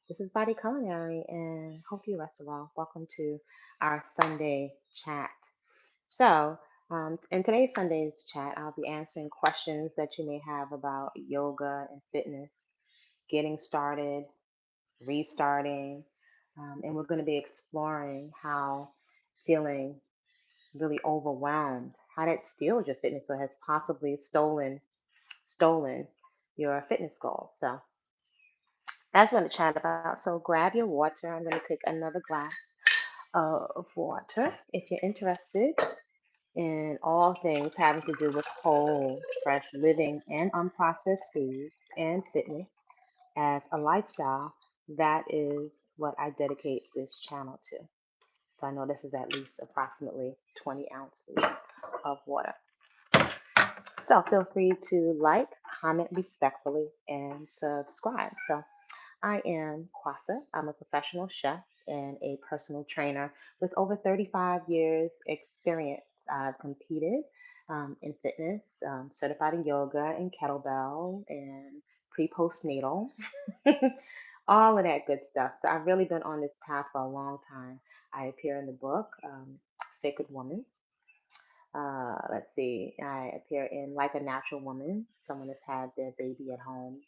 This is Body Culinary, and hope you rest well. Welcome to our Sunday chat. So, in today's Sunday's chat, I'll be answering questions that you may have about yoga and fitness, getting started, restarting, and we're going to be exploring how feeling really overwhelmed, how that steals your fitness or has possibly stolen your fitness goals. So that's what I'm going to chat about. So grab your water. I'm going to take another glass of water. If you're interested in all things having to do with whole, fresh living and unprocessed foods and fitness as a lifestyle, that is what I dedicate this channel to. So I know this is at least approximately 20 ounces of water. So feel free to like, comment respectfully, and subscribe. So I am Kwasa. I'm a professional chef and a personal trainer with over 35 years experience. I've competed in fitness, certified in yoga and kettlebell and pre-postnatal, all of that good stuff. So I've really been on this path for a long time. I appear in the book, Sacred Woman. Let's see, I appear in Like a Natural Woman. Someone has had their baby at home.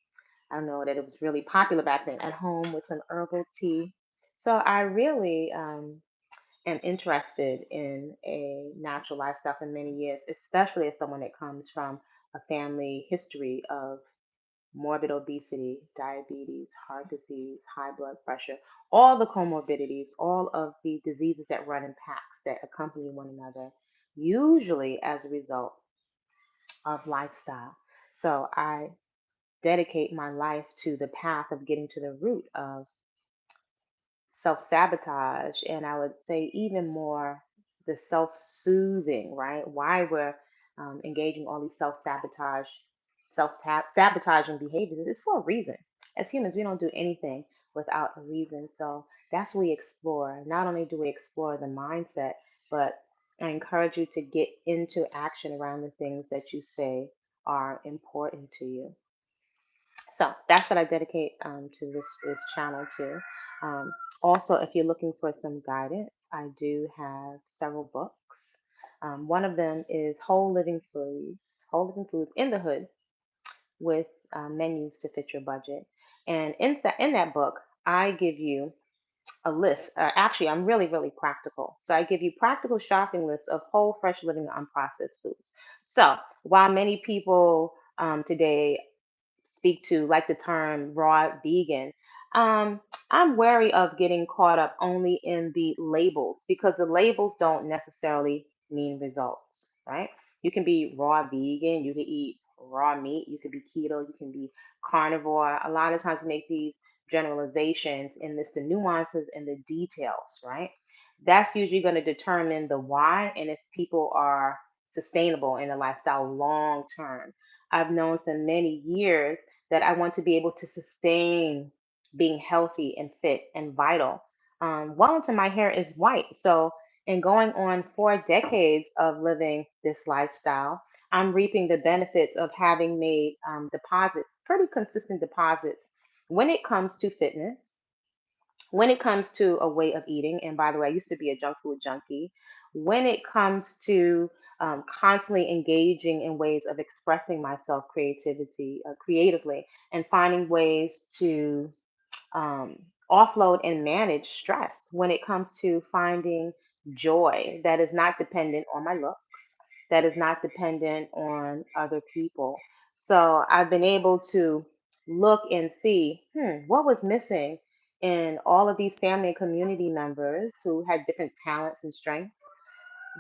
I don't know that it was really popular back then, at home with some herbal tea. So I really am interested in a natural lifestyle for many years, especially as someone that comes from a family history of morbid obesity, diabetes, heart disease, high blood pressure, all the comorbidities, all of the diseases that run in packs that accompany one another, usually as a result of lifestyle. So I dedicate my life to the path of getting to the root of self sabotage. And I would say, even more, the self soothing, right? Why we're engaging all these self sabotaging behaviors. It's for a reason. As humans, we don't do anything without a reason. So that's what we explore. Not only do we explore the mindset, but I encourage you to get into action around the things that you say are important to you. So that's what I dedicate to this channel to. Um, Also, if you're looking for some guidance, I do have several books. One of them is Whole Living Foods in the Hood with menus to fit your budget. And in that book, I give you a list. Actually, I'm really, really practical. So I give you practical shopping lists of whole, fresh living, unprocessed foods. So while many people today speak to, like the term raw vegan, um, I'm wary of getting caught up only in the labels because the labels don't necessarily mean results, right? You can be raw vegan, you can eat raw meat, you can be keto, you can be carnivore. A lot of times we make these generalizations and miss the nuances and the details, right? That's usually going to determine the why and if people are sustainable in a lifestyle long term. I've known for many years that I want to be able to sustain being healthy and fit and vital. Well into my hair is white. So, in going on 4 decades of living this lifestyle, I'm reaping the benefits of having made deposits, pretty consistent deposits, when it comes to fitness, when it comes to a way of eating. And by the way, I used to be a junk food junkie. When it comes to constantly engaging in ways of expressing myself creatively, and finding ways to um, offload and manage stress, when it comes to finding joy that is not dependent on my looks, that is not dependent on other people. So I've been able to look and see, what was missing in all of these family and community members who had different talents and strengths.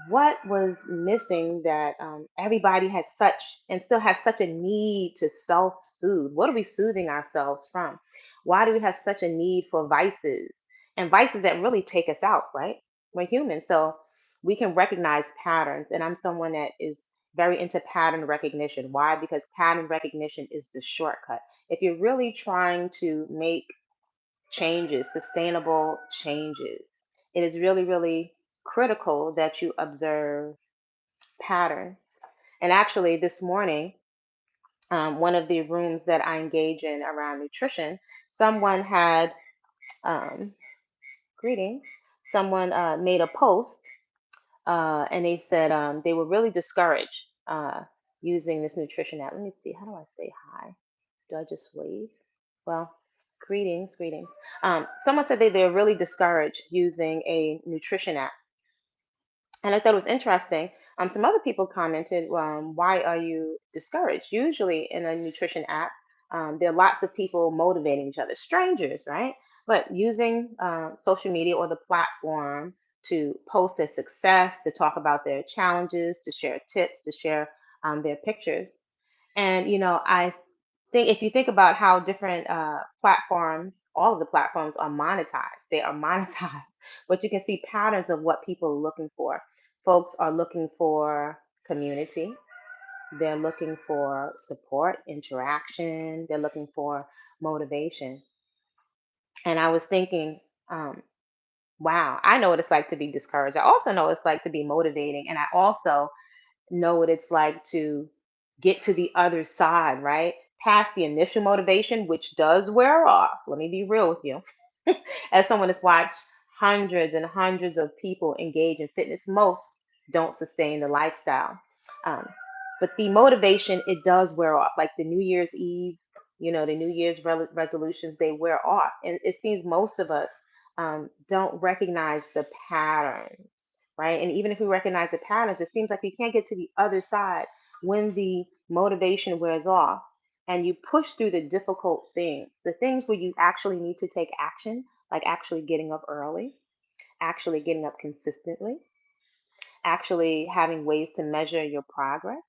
What was missing that everybody had such and still has such a need to self soothe? What are we soothing ourselves from? Why do we have such a need for vices and vices that really take us out, right? We're human, so we can recognize patterns. And I'm someone that is very into pattern recognition. Why? Because pattern recognition is the shortcut. If you're really trying to make changes, sustainable changes, it is really, really critical that you observe patterns. And actually, this morning, one of the rooms that I engage in around nutrition, someone had Um, greetings. Someone made a post and they said they were really discouraged using this nutrition app. Let me see. How do I say hi? Do I just wave? Well, greetings, greetings. Someone said they're really discouraged using a nutrition app. And I thought it was interesting. Some other people commented, why are you discouraged? Usually in a nutrition app, there are lots of people motivating each other, strangers, right? But using social media or the platform to post their success, to talk about their challenges, to share tips, to share their pictures. And, I think if you think about how different platforms, all of the platforms are monetized, they are monetized, but you can see patterns of what people are looking for. Folks are looking for community, they're looking for support, interaction, they're looking for motivation. And I was thinking, um, wow, I know what it's like to be discouraged. I also know what it's like to be motivating. And I also know what it's like to get to the other side, right? Past the initial motivation, which does wear off. Let me be real with you. As someone that's watched hundreds and hundreds of people engage in fitness, most don't sustain the lifestyle. Um, but the motivation, it does wear off. Like the New Year's Eve, the New Year's resolutions, they wear off. And it seems most of us don't recognize the patterns, right? And even if we recognize the patterns, it seems like we can't get to the other side when the motivation wears off and you push through the difficult things, the things where you actually need to take action, like actually getting up early, actually getting up consistently, actually having ways to measure your progress,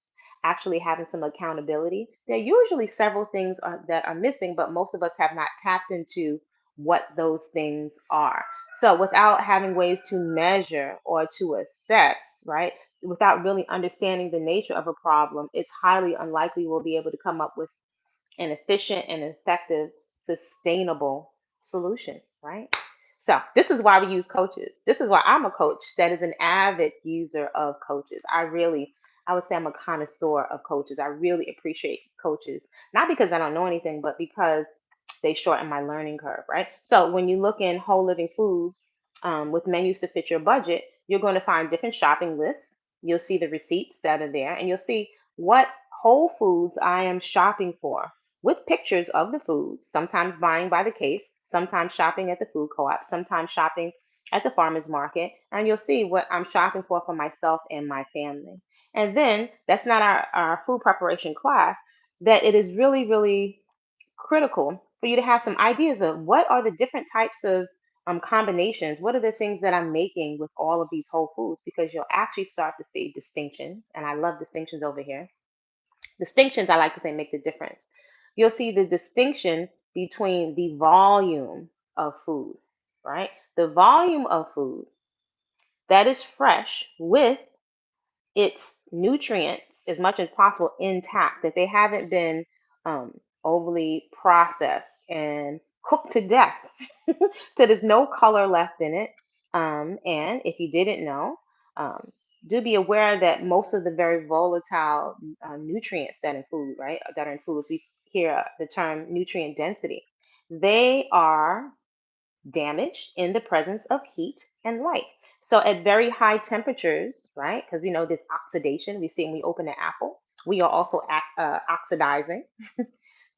actually having some accountability. There are usually several things that are missing, but most of us have not tapped into what those things are. So, without having ways to measure or to assess, right, without really understanding the nature of a problem, it's highly unlikely we'll be able to come up with an efficient and effective, sustainable solution, right? So this is why we use coaches. This is why I'm a coach that is an avid user of coaches. I would say I'm a connoisseur of coaches. I really appreciate coaches, not because I don't know anything, but because they shorten my learning curve, right? So when you look in whole living foods with menus to fit your budget, you're going to find different shopping lists. You'll see the receipts that are there, and you'll see what whole foods I am shopping for with pictures of the foods, sometimes buying by the case, sometimes shopping at the food co-op, sometimes shopping at the farmer's market, and you'll see what I'm shopping for myself and my family. And then that's not our food preparation class, that it is really, really critical for you to have some ideas of what are the different types of combinations, what are the things that I'm making with all of these whole foods, because you'll actually start to see distinctions, and I love distinctions over here. Distinctions, I like to say, make the difference. You'll see the distinction between the volume of food, right? The volume of food that is fresh with its nutrients as much as possible intact, that they haven't been overly processed and cooked to death. So there's no color left in it. And if you didn't know, um, do be aware that most of the very volatile nutrients that in food, right, that are in foods, we hear the term nutrient density. They are damaged in the presence of heat and light. So at very high temperatures, right? Because we know this oxidation, we see when we open an apple, we are also oxidizing.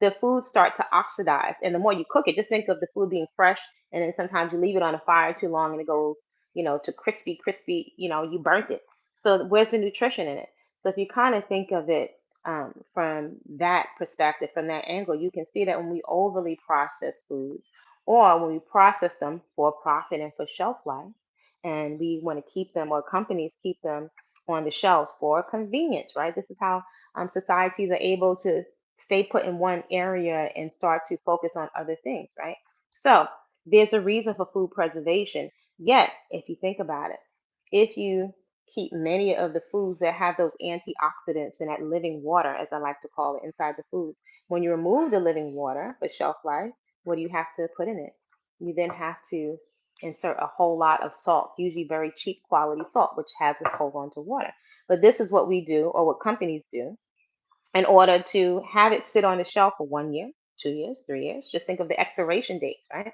The foods start to oxidize, and the more you cook it, just think of the food being fresh, and then sometimes you leave it on a fire too long, and it goes, to crispy, crispy. You burnt it. So where's the nutrition in it? So if you kind of think of it from that perspective, from that angle, you can see that when we overly process foods or when we process them for profit and for shelf life, and we want to keep them, or companies keep them on the shelves for convenience, right? This is how societies are able to stay put in one area and start to focus on other things, right? So there's a reason for food preservation. Yet, if you think about it, if you keep many of the foods that have those antioxidants and that living water, as I like to call it, inside the foods, when you remove the living water for shelf life, what do you have to put in it? You then have to insert a whole lot of salt, usually very cheap quality salt, which has us hold on to water. But this is what we do, or what companies do, in order to have it sit on the shelf for 1 year, 2 years, 3 years. Just think of the expiration dates, right?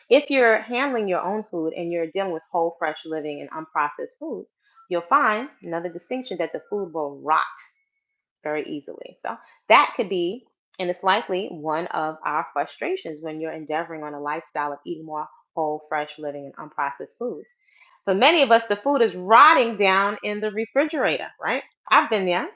If you're handling your own food and you're dealing with whole, fresh living and unprocessed foods, you'll find another distinction that the food will rot very easily. So that could be, and it's likely one of our frustrations when you're endeavoring on a lifestyle of eating more whole, fresh living and unprocessed foods. For many of us, the food is rotting down in the refrigerator, right? I've been there.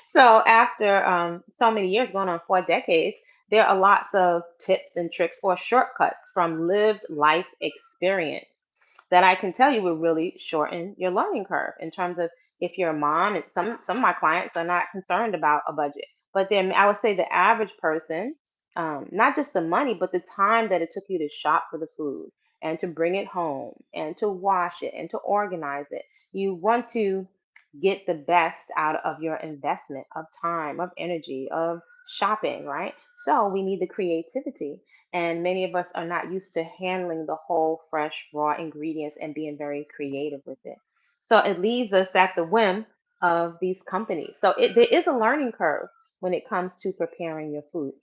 So after so many years, going on 4 decades, there are lots of tips and tricks or shortcuts from lived life experience that I can tell you will really shorten your learning curve in terms of if you're a mom. And some of my clients are not concerned about a budget, but then I would say the average person, not just the money, but the time that it took you to shop for the food and to bring it home and to wash it and to organize it. You want to get the best out of your investment of time, of energy, of shopping, right? So we need the creativity. And many of us are not used to handling the whole, fresh, raw ingredients and being very creative with it. So it leaves us at the whim of these companies. So there is a learning curve when it comes to preparing your food.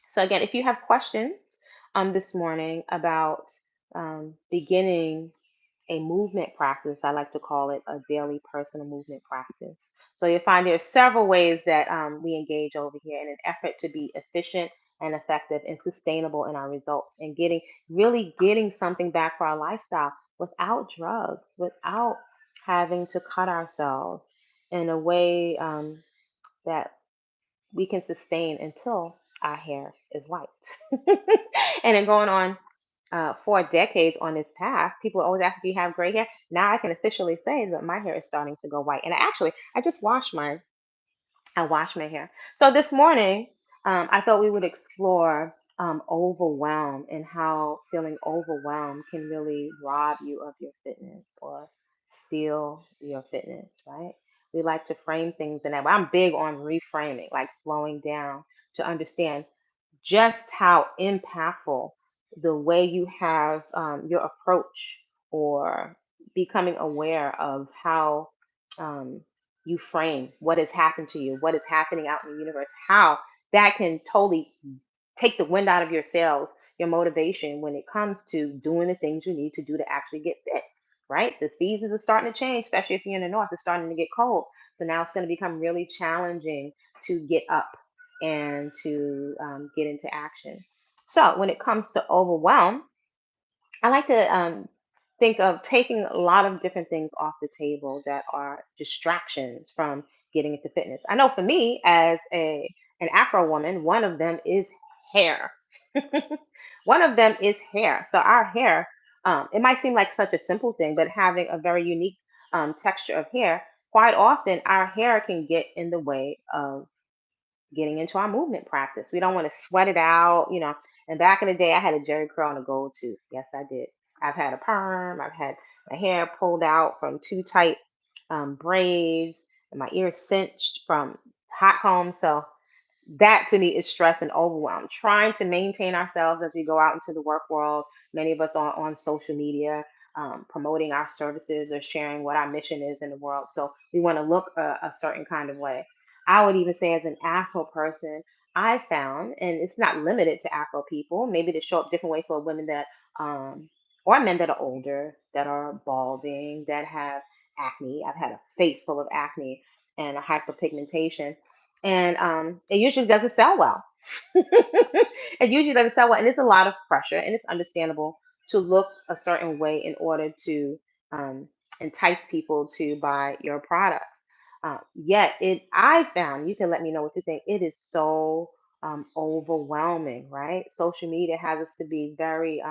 So again, if you have questions this morning about beginning a movement practice, I like to call it a daily personal movement practice. So you'll find there are several ways that we engage over here in an effort to be efficient and effective and sustainable in our results and really getting something back for our lifestyle without drugs, without having to cut ourselves in a way that we can sustain until our hair is white. And then going on 4 decades on this path, people always ask, "Do you have gray hair?" Now I can officially say that my hair is starting to go white. And I just I wash my hair. So this morning, I thought we would explore overwhelm and how feeling overwhelmed can really rob you of your fitness or steal your fitness, right? We like to frame things in that way. I'm big on reframing, like slowing down to understand just how impactful the way you have your approach or becoming aware of how um, you frame what has happened to you, what is happening out in the universe, how that can totally take the wind out of your sails, your motivation when it comes to doing the things you need to do to actually get fit, right? The seasons are starting to change, especially if you're in the north, it's starting to get cold. So now it's going to become really challenging to get up and to get into action. So when it comes to overwhelm, I like to think of taking a lot of different things off the table that are distractions from getting into fitness. I know for me, as a an Afro woman, one of them is hair. One of them is hair. So our hair, it might seem like such a simple thing, but having a very unique texture of hair, quite often our hair can get in the way of getting into our movement practice. We don't want to sweat it out, you know. And back in the day, I had a Jerry curl and a gold tooth. Yes, I did. I've had a perm. I've had my hair pulled out from too tight braids, and my ears cinched from hot comb. So that to me is stress and overwhelm. Trying to maintain ourselves as we go out into the work world. Many of us are on social media, promoting our services or sharing what our mission is in the world. So we want to look a certain kind of way. I would even say, as an Afro person, I found, and it's not limited to Afro people, maybe to show up different way for women that, or men that are older, that are balding, that have acne. I've had a face full of acne and a hyperpigmentation, and it usually doesn't sell well. It usually doesn't sell well, and it's a lot of pressure, and it's understandable to look a certain way in order to um, entice people to buy your products. Yet, I found, you can let me know what you think. It is so overwhelming, right? Social media has us to be very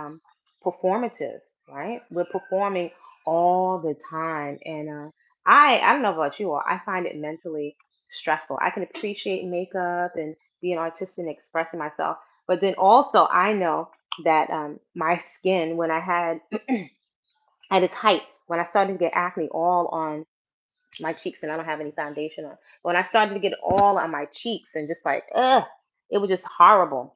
performative, right? We're performing all the time, and I don't know about you all. I find it mentally stressful. I can appreciate makeup and be an artist and expressing myself, but then also I know that my skin, when I had at its height, when I started to get acne all on my cheeks, and I don't have any foundation on, when I started to get it all on my cheeks and just like, ugh, it was just horrible.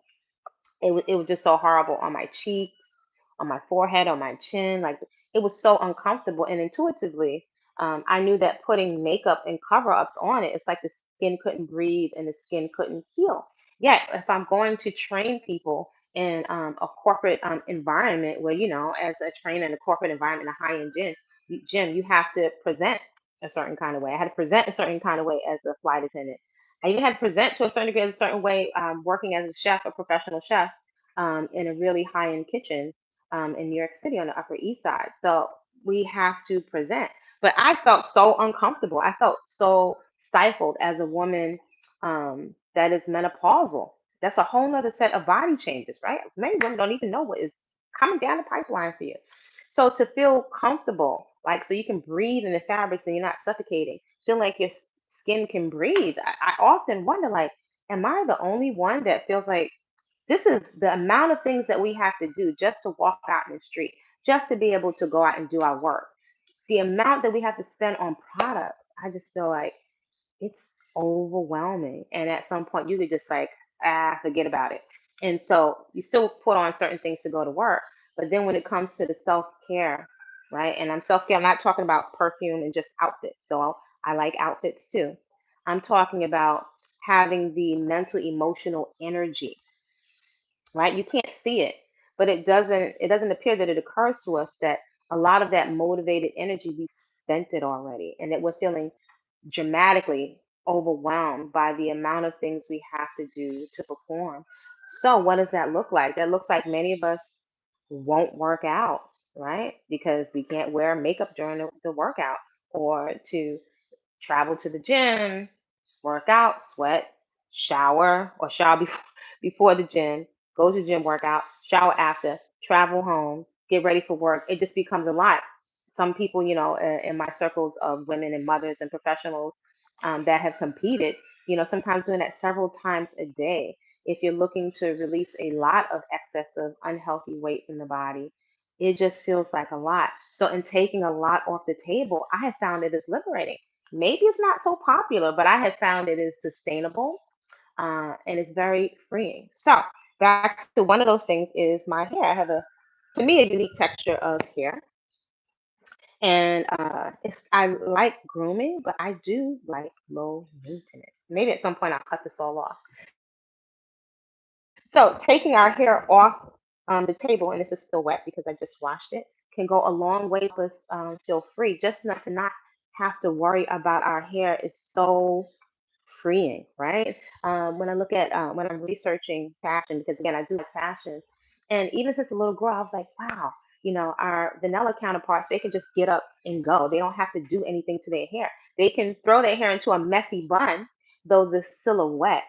It was just so horrible on my cheeks, on my forehead, on my chin. Like, it was so uncomfortable. And intuitively, I knew that putting makeup and cover ups on it, it's like the skin couldn't breathe and the skin couldn't heal. yeah, if I'm going to train people in a corporate environment where, as a trainer in a corporate environment, a high-end gym, you have to present a certain kind of way. I had to present a certain kind of way as a flight attendant. I even had to present to a certain degree, a certain way, working as a chef, a professional chef, in a really high-end kitchen in New York City on the Upper East Side. So we have to present. But I felt so uncomfortable. I felt so stifled as a woman that is menopausal. That's a whole nother set of body changes, right? Many women don't even know what is coming down the pipeline for you. So to feel comfortable, like so you can breathe in the fabrics and you're not suffocating, feel like your skin can breathe. I often wonder, like, am I the only one that feels like this is the amount of things that we have to do just to walk out in the street, just to be able to go out and do our work? The amount that we have to spend on products, I just feel like it's overwhelming. And at some point, you could just like, forget about it. And so you still put on certain things to go to work. But then when it comes to the self care, right? And I'm self care, I'm not talking about perfume and just outfits, though I like outfits too. I'm talking about having the mental, emotional energy, right? You can't see it, but it doesn't appear that it occurs to us that a lot of that motivated energy, we spent it already, and that we're feeling dramatically overwhelmed by the amount of things we have to do to perform. So, what does that look like? That looks like many of us won't work out, right? Because we can't wear makeup during the workout, or to travel to the gym, work out, sweat, shower, or shower before, before the gym, go to the gym, work out, shower after, travel home, get ready for work. It just becomes a lot. Some people, in my circles of women and mothers and professionals that have competed, sometimes doing that several times a day. If you're looking to release a lot of excessive, unhealthy weight in the body, it just feels like a lot. So, in taking a lot off the table, I have found it is liberating. Maybe it's not so popular, but I have found it is sustainable and it's very freeing. So, back to one of those things is my hair. I have to me, a unique texture of hair. And I like grooming, but I do like low maintenance. Maybe at some point I'll cut this all off. So taking our hair off the table, and this is still wet because I just washed it, can go a long way to us feel free. Just not to not have to worry about our hair is so freeing, right? When I look at when I'm researching fashion, because again, I do like fashion, and even since a little girl, I was like, wow, our vanilla counterparts, they can just get up and go. They don't have to do anything to their hair. They can throw their hair into a messy bun, though the silhouette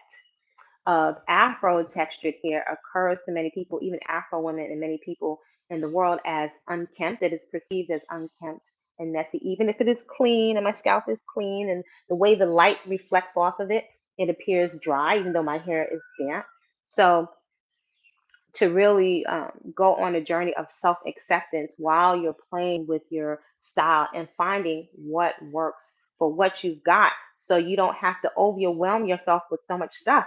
of Afro textured hair occurs to many people, even Afro women and many people in the world, as unkempt. It is perceived as unkempt and messy, even if it is clean and my scalp is clean and the way the light reflects off of it, it appears dry, even though my hair is damp. So to really go on a journey of self acceptance while you're playing with your style and finding what works for what you've got so you don't have to overwhelm yourself with so much stuff.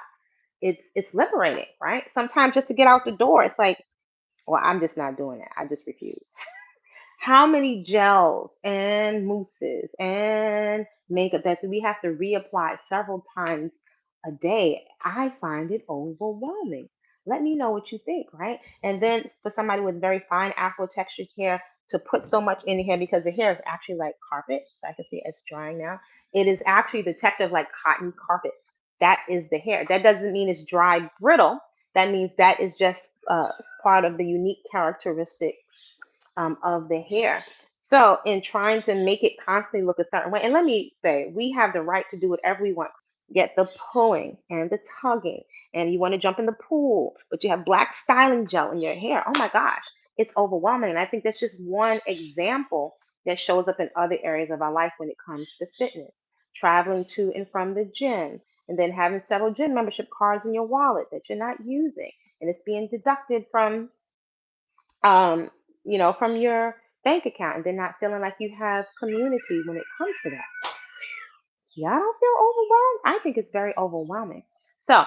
It's liberating, right? Sometimes just to get out the door, it's like, well, I'm just not doing it. I just refuse. How many gels and mousses and makeup that do we have to reapply several times a day? I find it overwhelming. Let me know what you think, right? And then for somebody with very fine afro textured hair to put so much in the hair, because the hair is actually like carpet, so I can see it's drying now. It is actually the texture of like cotton carpet. That is the hair. That doesn't mean it's dry, brittle. That means that is just part of the unique characteristics of the hair. So, in trying to make it constantly look a certain way, and let me say, we have the right to do whatever we want. Get the pulling and the tugging, and you want to jump in the pool, but you have black styling gel in your hair. Oh my gosh, it's overwhelming. And I think that's just one example that shows up in other areas of our life when it comes to fitness, traveling to and from the gym, and then having several gym membership cards in your wallet that you're not using, and it's being deducted um, from your bank account, and then not feeling like you have community when it comes to that. Y'all don't feel overwhelmed? I think it's very overwhelming. So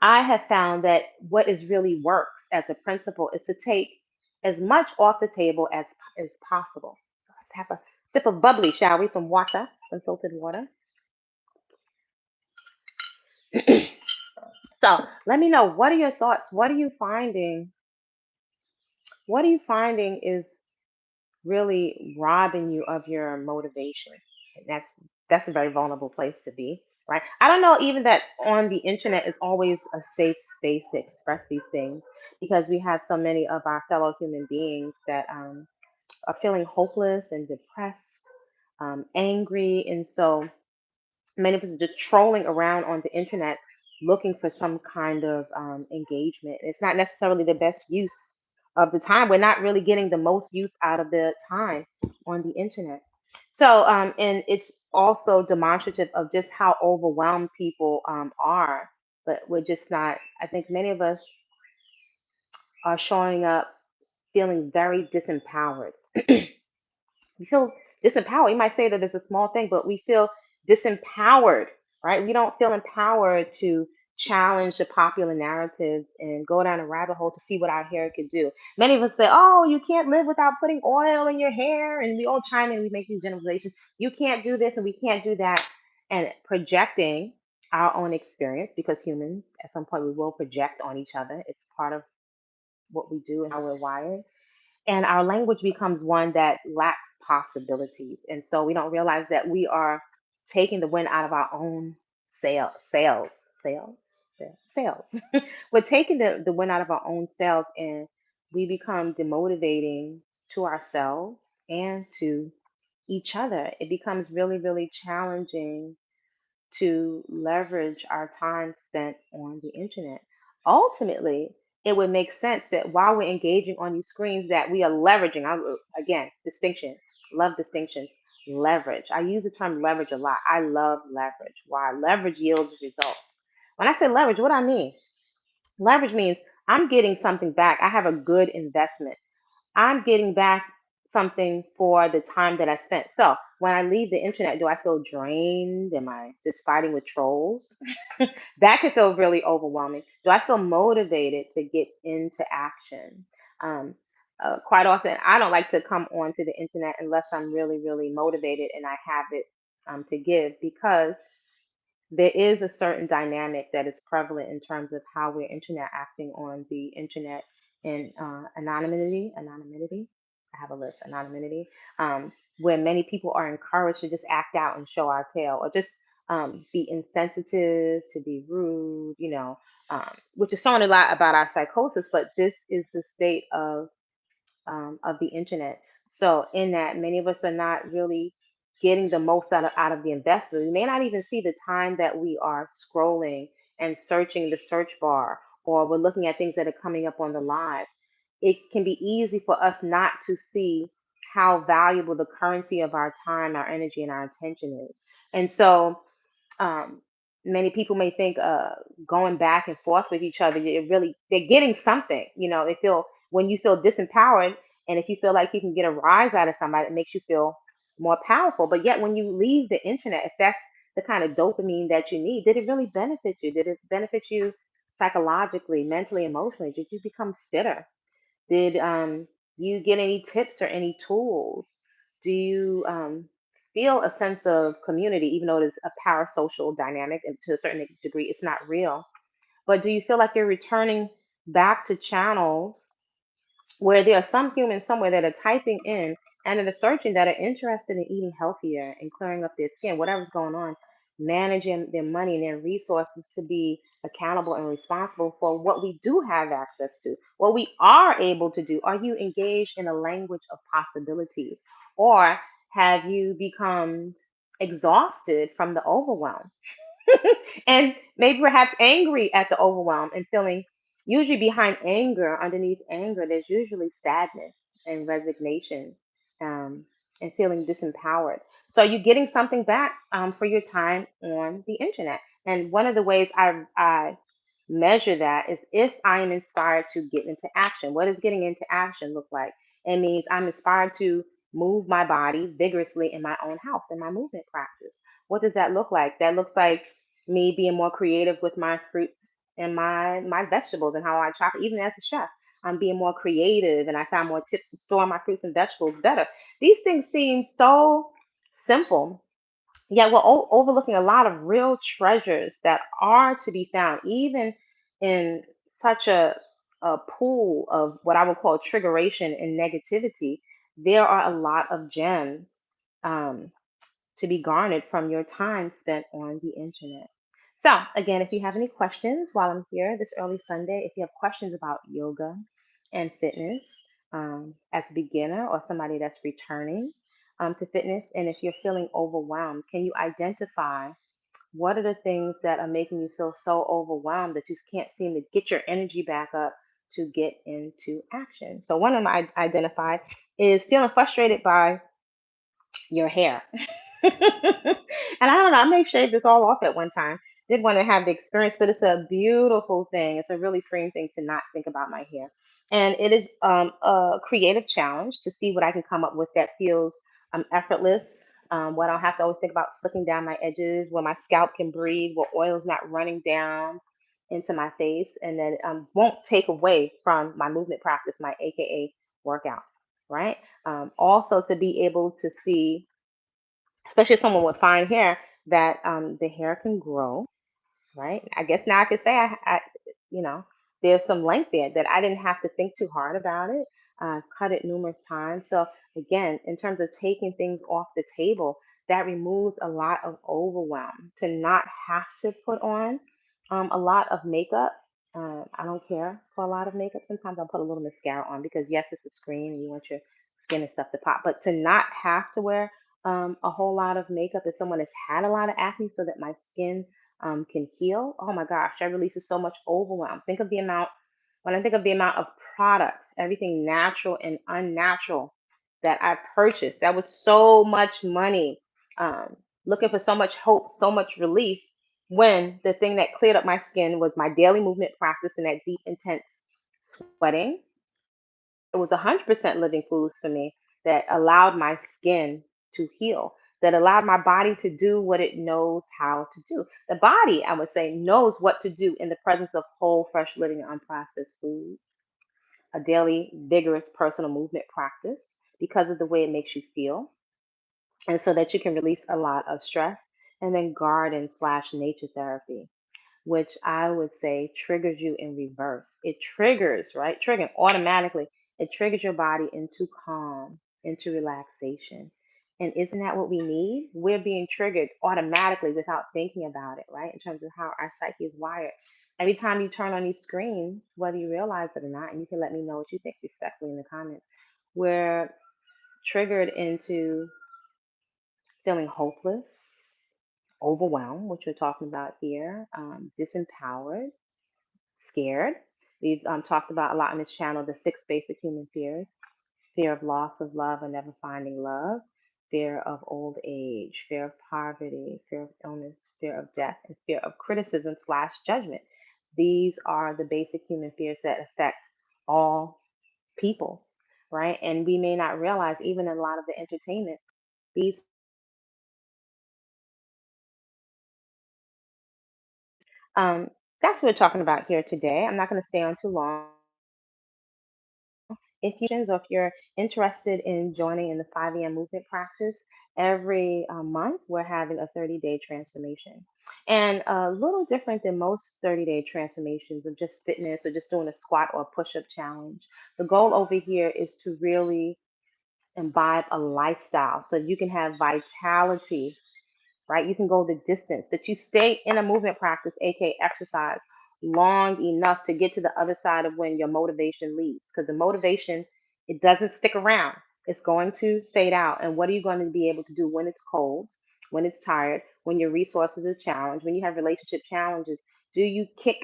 I have found that what is really works as a principle is to take as much off the table as possible. So let's have a sip of bubbly, shall we? Some water, some filtered water. So So let me know, what are your thoughts? What are you finding? What are you finding is really robbing you of your motivation? And that's a very vulnerable place to be, right? I don't know even that on the internet is always a safe space to express these things, because we have so many of our fellow human beings that are feeling hopeless and depressed, angry, and so many of us are just trolling around on the internet looking for some kind of engagement. It's not necessarily the best use of the time. We're not really getting the most use out of the time on the internet. So, and it's also demonstrative of just how overwhelmed people are. But we're just not, I think many of us are showing up feeling very disempowered. We feel disempowered. You might say that it's a small thing, but we feel disempowered, right? We don't feel empowered to challenge the popular narratives and go down a rabbit hole to see what our hair could do. Many of us say, oh, you can't live without putting oil in your hair. And we all chime in, we make these generalizations. You can't do this and we can't do that. And projecting our own experience, because humans, at some point, we will project on each other. It's part of what we do and how we're wired, and our language becomes one that lacks possibilities. And so we don't realize that we are taking the wind out of our own sails, sails. We're taking the wind out of our own sails, and we become demotivating to ourselves and to each other. It becomes really, really challenging to leverage our time spent on the internet. Ultimately, it would make sense that while we're engaging on these screens, that we are leveraging. Again, distinction, love distinctions, leverage. I use the term leverage a lot. I love leverage. Why? Leverage yields results. When I say leverage, what I mean? Leverage means I'm getting something back. I have a good investment. I'm getting back something for the time that I spent. So when I leave the internet, do I feel drained? Am I just fighting with trolls? That could feel really overwhelming. Do I feel motivated to get into action? Um, quite often, I don't like to come onto the internet unless I'm really, really motivated and I have it to give, because there is a certain dynamic that is prevalent in terms of how we're internet acting on the internet, and anonymity. I have a list, anonymity, where many people are encouraged to just act out and show our tail, or just be insensitive, to be rude, which is showing a lot about our psychosis. But this is the state of the internet. So in that, many of us are not really getting the most out of the investment. We may not even see the time that we are scrolling and searching the search bar, or we're looking at things that are coming up on the live. It can be easy for us not to see how valuable the currency of our time, our energy, and our attention is. And so um, many people may think going back and forth with each other, they're getting something. They feel, when you feel disempowered, and if you feel like you can get a rise out of somebody, it makes you feel more powerful. But yet, when you leave the internet, if that's the kind of dopamine that you need, did it really benefit you? Did it benefit you psychologically, mentally, emotionally? Did you become fitter? Did you get any tips or any tools? Do you feel a sense of community, even though it is a parasocial dynamic, and to a certain degree, it's not real? But do you feel like you're returning back to channels where there are some humans somewhere that are typing in and that are searching, that are interested in eating healthier and clearing up their skin, whatever's going on, managing their money and their resources to be accountable and responsible for what we do have access to, what we are able to do? Are you engaged in a language of possibilities? Or have you become exhausted from the overwhelm? And maybe perhaps angry at the overwhelm and feeling, usually behind anger, underneath anger, there's usually sadness and resignation, um, and feeling disempowered. So you're getting something back for your time on the internet. And one of the ways I measure that is if I am inspired to get into action. What does getting into action look like? It means I'm inspired to move my body vigorously in my own house, in my movement practice. What does that look like? That looks like me being more creative with my fruits and my vegetables and how I chop it. Even as a chef, I'm being more creative, and I found more tips to store my fruits and vegetables better. These things seem so simple, yet we're overlooking a lot of real treasures that are to be found, even in such a pool of what I would call triggeration and negativity, there are a lot of gems um, to be garnered from your time spent on the internet. So, again, if you have any questions while I'm here this early Sunday, if you have questions about yoga and fitness as a beginner or somebody that's returning to fitness, and if you're feeling overwhelmed, can you identify what are the things that are making you feel so overwhelmed that you just can't seem to get your energy back up to get into action? So, one of them I identified is feeling frustrated by your hair. And I don't know, I may shave this all off at one time. Did want to have the experience, but it's a beautiful thing. It's a really freeing thing to not think about my hair. And it is a creative challenge to see what I can come up with that feels effortless. Where I don't have to always think about slicking down my edges, where my scalp can breathe, where oil's not running down into my face, and that won't take away from my movement practice, my AKA workout, right? Also, to be able to see, especially someone with fine hair, that the hair can grow, right? I guess now I could say you know, there's some length there that I didn't have to think too hard about it. Cut it numerous times. So again, in terms of taking things off the table, that removes a lot of overwhelm to not have to put on a lot of makeup. I don't care for a lot of makeup. Sometimes I'll put a little mascara on because yes, it's a screen and you want your skin and stuff to pop, but to not have to wear a whole lot of makeup as someone has had a lot of acne so that my skin can heal. Oh my gosh, that releases so much overwhelm. Think of the amount, when I think of the amount of products, everything natural and unnatural that I purchased, that was so much money, looking for so much hope, so much relief, when the thing that cleared up my skin was my daily movement practice and that deep, intense sweating. It was 100% living foods for me that allowed my skin to heal, that allowed my body to do what it knows how to do. The body, I would say, knows what to do in the presence of whole, fresh living, unprocessed foods. A daily, vigorous personal movement practice because of the way it makes you feel, and so that you can release a lot of stress. And then garden slash nature therapy, which I would say triggers you in reverse. It triggers, right? Triggering automatically. It triggers your body into calm, into relaxation. And isn't that what we need? We're being triggered automatically without thinking about it, right? In terms of how our psyche is wired. Every time you turn on these screens, whether you realize it or not, and you can let me know what you think respectfully in the comments, we're triggered into feeling hopeless, overwhelmed, which we're talking about here, disempowered, scared. We've talked about a lot on this channel the six basic human fears: fear of loss of love or never finding love, fear of old age, fear of poverty, fear of illness, fear of death, and fear of criticism slash judgment. These are the basic human fears that affect all people, right? And we may not realize, even in a lot of the entertainment, these um, that's what we're talking about here today. I'm not going to stay on too long. If you or if you're interested in joining in the 5 a.m. movement practice, every month we're having a 30-day transformation. And a little different than most 30-day transformations of just fitness or just doing a squat or push up challenge. The goal over here is to really imbibe a lifestyle so you can have vitality, right? You can go the distance, that you stay in a movement practice, aka exercise, long enough to get to the other side of when your motivation leaves. Because the motivation, it doesn't stick around. It's going to fade out. And what are you going to be able to do when it's cold, when it's tired, when your resources are challenged, when you have relationship challenges? Do you kick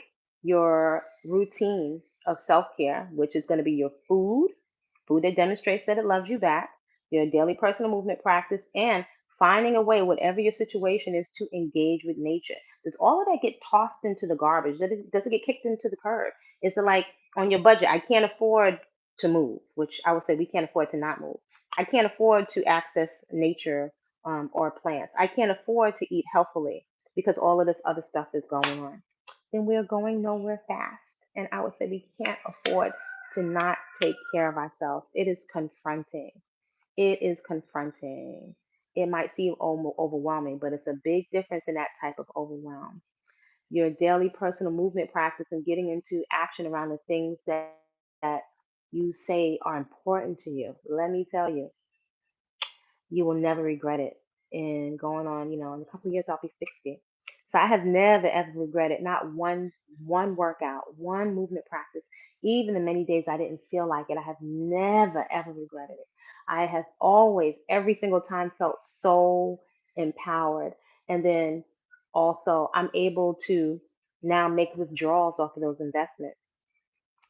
your routine of self care, which is going to be your food that demonstrates that it loves you back, your daily personal movement practice, and finding a way, whatever your situation is, to engage with nature? Does all of that get tossed into the garbage? Does it get kicked into the curb? Is it like on your budget? I can't afford to move, which I would say we can't afford to not move. I can't afford to access nature or plants. I can't afford to eat healthily because all of this other stuff is going on. Then we're going nowhere fast. And I would say we can't afford to not take care of ourselves. It is confronting. It is confronting. It might seem overwhelming, but it's a big difference in that type of overwhelm. your daily personal movement practice and getting into action around the things that you say are important to you, let me tell you, you will never regret it. And going on, in a couple of years, I'll be 60. So I have never ever regretted not one workout, one movement practice, even the many days I didn't feel like it. I have never ever regretted it. I have always, every single time, felt so empowered. And then also, I'm able to now make withdrawals off of those investments.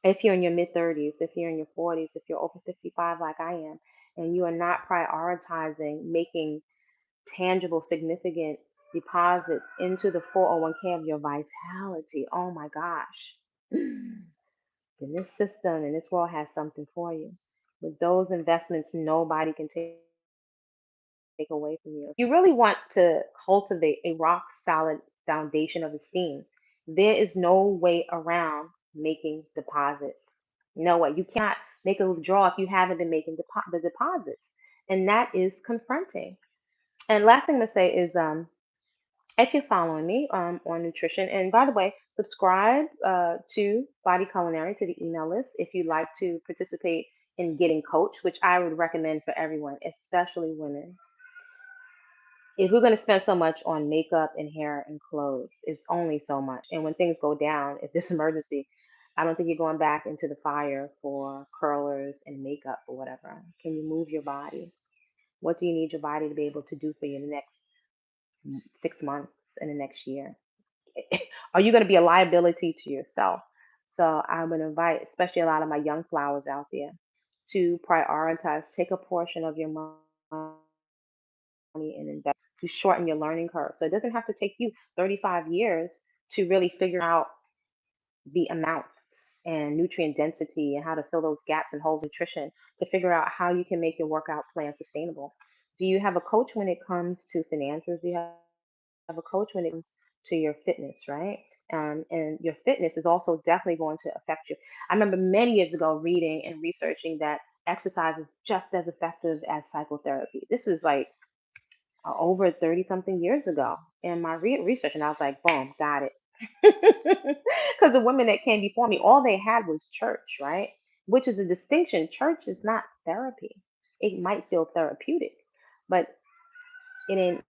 If you're in your mid 30s, if you're in your 40s, if you're over 55 like I am, and you are not prioritizing making tangible, significant deposits into the 401k of your vitality, oh my gosh, then this system and this world has something for you. With those investments, nobody can take away from you. You really want to cultivate a rock solid foundation of esteem. There is no way around making deposits. No way. You cannot make a withdrawal if you haven't been making the deposits. And that is confronting. And last thing to say is if you're following me on nutrition, and by the way, subscribe to Body Culinary to the email list if you'd like to participate in getting coached, which I would recommend for everyone, especially women. If we're going to spend so much on makeup and hair and clothes, it's only so much. And when things go down, if there's emergency, I don't think you're going back into the fire for curlers and makeup or whatever. Can you move your body? What do you need your body to be able to do for you in the next 6 months, in the next year? Are you going to be a liability to yourself? So I would invite, especially a lot of my young flowers out there, to prioritize, take a portion of your money and invest to shorten your learning curve. So it doesn't have to take you 35 years to really figure out the amounts and nutrient density and how to fill those gaps and holes in nutrition to figure out how you can make your workout plan sustainable. Do you have a coach when it comes to finances? Do you have a coach when it comes to your fitness, right? And your fitness is also definitely going to affect you. I remember many years ago reading and researching that exercise is just as effective as psychotherapy. This was like over 30 something years ago in my research, and I was like, boom, got it. Because the women that came before me, all they had was church, right? Which is a distinction. Church is not therapy. It might feel therapeutic, but it ain't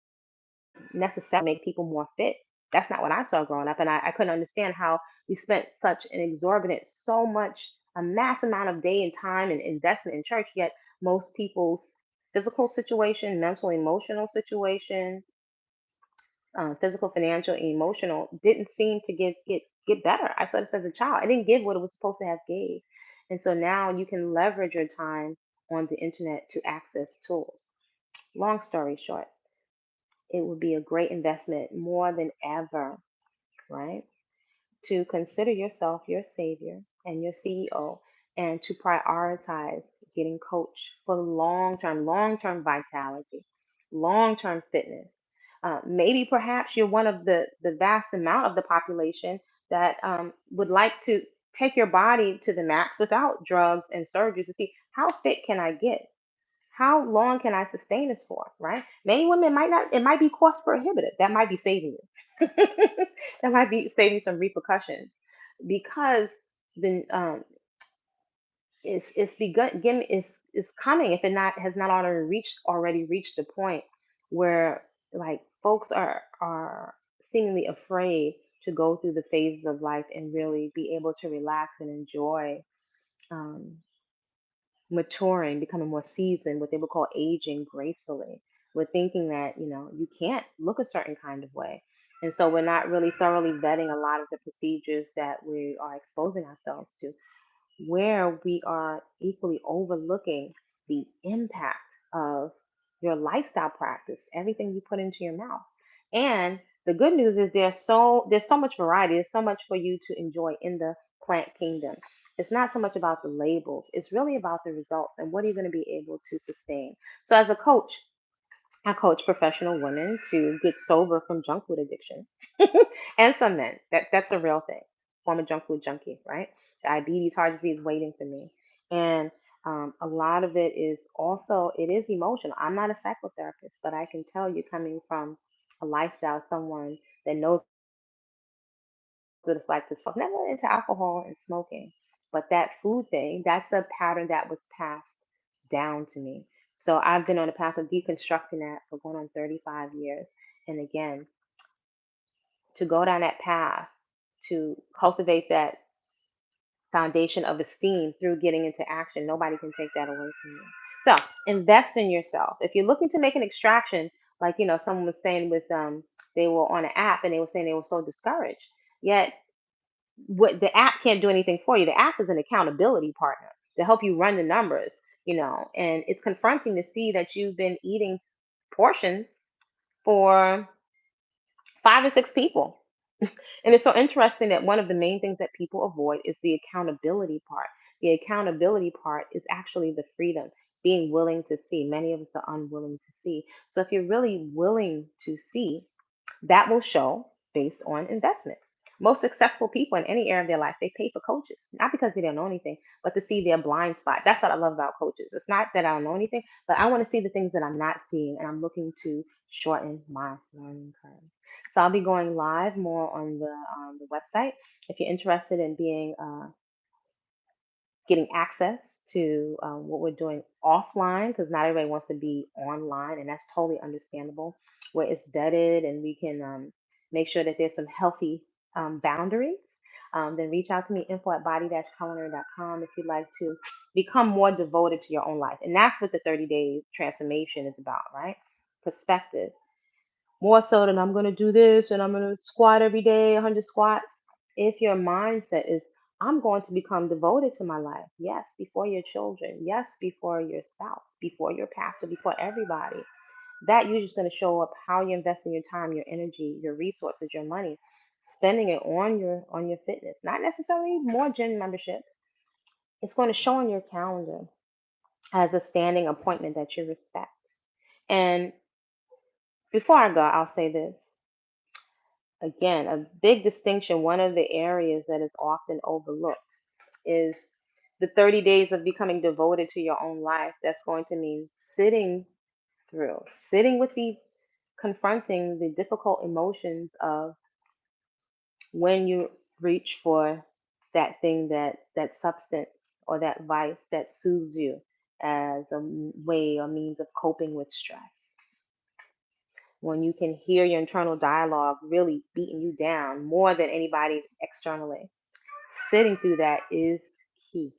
necessarily make people more fit. That's not what I saw growing up. And I couldn't understand how we spent such an exorbitant, so much, a mass amount of day and time and investment in church, yet most people's physical situation, mental, emotional situation, physical, financial, and emotional, didn't seem to get better. I saw this as a child. I didn't give what it was supposed to have gave. And so now you can leverage your time on the internet to access tools. Long story short, it would be a great investment more than ever, right? To consider yourself your savior and your CEO, and to prioritize getting coached for long term vitality, long term fitness. Maybe perhaps you're one of the vast amount of the population that would like to take your body to the max without drugs and surgeries to see how fit can I get? How long can I sustain this for? Right? Many women might not, it might be cost prohibitive. That might be saving you. That might be saving some repercussions because the it's begun again is coming if it not has not already reached the point where like folks are seemingly afraid to go through the phases of life and really be able to relax and enjoy um, maturing, becoming more seasoned, what they would call aging gracefully. We're thinking that, you can't look a certain kind of way. And so we're not really thoroughly vetting a lot of the procedures that we are exposing ourselves to, where we are equally overlooking the impact of your lifestyle practice, everything you put into your mouth. And the good news is there's so much variety, there's so much for you to enjoy in the plant kingdom. It's not so much about the labels, it's really about the results and what are you going to be able to sustain. So as a coach, I coach professional women to get sober from junk food addiction, and some men. That's a real thing. Former junk food junkie, right? Diabetes, heart disease, waiting for me, and a lot of it is also it is emotional. I'm not a psychotherapist, but I can tell you, coming from a lifestyle, someone that knows So it's like this, never into alcohol and smoking, but that food thing, that's a pattern that was passed down to me. So I've been on a path of deconstructing that for going on 35 years. And again, to go down that path, to cultivate that foundation of esteem through getting into action, nobody can take that away from you. So invest in yourself. If you're looking to make an extraction, like someone was saying with they were on an app and they were saying they were so discouraged. Yet what the app can't do anything for you. The app is an accountability partner to help you run the numbers, and it's confronting to see that you've been eating portions for 5 or 6 people. And it's so interesting that one of the main things that people avoid is the accountability part. The accountability part is actually the freedom, being willing to see. Many of us are unwilling to see. So if you're really willing to see, that will show based on investment. Most successful people in any area of their life, they pay for coaches, not because they don't know anything, but to see their blind spot. That's what I love about coaches. It's not that I don't know anything, but I want to see the things that I'm not seeing, and I'm looking to shorten my learning curve. So I'll be going live more on the website. If you're interested in being getting access to what we're doing offline, because not everybody wants to be online, and that's totally understandable, where it's vetted and we can make sure that there's some healthy boundaries. Then reach out to me, info at body-culinary.com, if you'd like to become more devoted to your own life. And that's what the 30-day transformation is about, right? Perspective. More so than I'm going to do this and I'm going to squat every day, 100 squats. If your mindset is, I'm going to become devoted to my life, yes, before your children, yes, before your spouse, before your pastor, before everybody, that usually is going to show up how you're investing your time, your energy, your resources, your money, spending it on your fitness, not necessarily more gym memberships. It's going to show on your calendar as a standing appointment that you respect. And before I go, I'll say this. Again, a big distinction, one of the areas that is often overlooked is the 30 days of becoming devoted to your own life. That's going to mean sitting with confronting the difficult emotions of when you reach for that thing, that substance or that vice that soothes you as a way or means of coping with stress. When you can hear your internal dialogue really beating you down more than anybody externally. Sitting through that is key.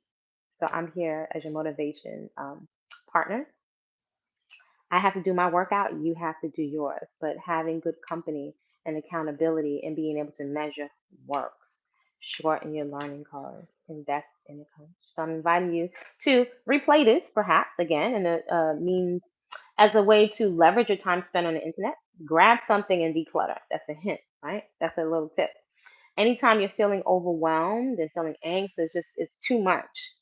So I'm here as your motivation partner. I have to do my workout, you have to do yours. But having good company and accountability and being able to measure works. Shorten your learning curve, invest in a coach. So I'm inviting you to replay this perhaps again, and it means as a way to leverage your time spent on the internet. Grab something and declutter. That's a hint, right? That's a little tip. Anytime you're feeling overwhelmed and feeling anxious, it's too much,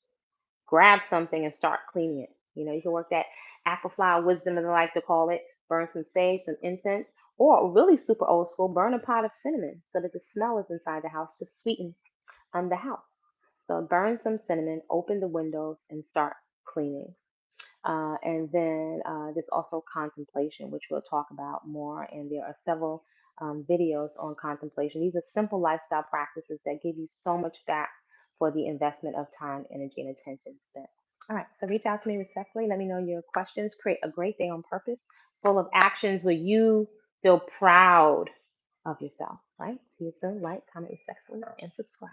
grab something and start cleaning it. You can work that apple flower wisdom, as I like to call it, burn some sage, some incense, or really super old school, burn a pot of cinnamon so that the smell is inside the house to sweeten the house. So burn some cinnamon, open the windows, and start cleaning. And then there's also contemplation, which we'll talk about more. And there are several videos on contemplation. These are simple lifestyle practices that give you so much back for the investment of time, energy, and attention spent. All right, so reach out to me respectfully. Let me know your questions. Create a great day on purpose, full of actions where you feel proud of yourself, right? See you soon. Like, comment respectfully, and subscribe.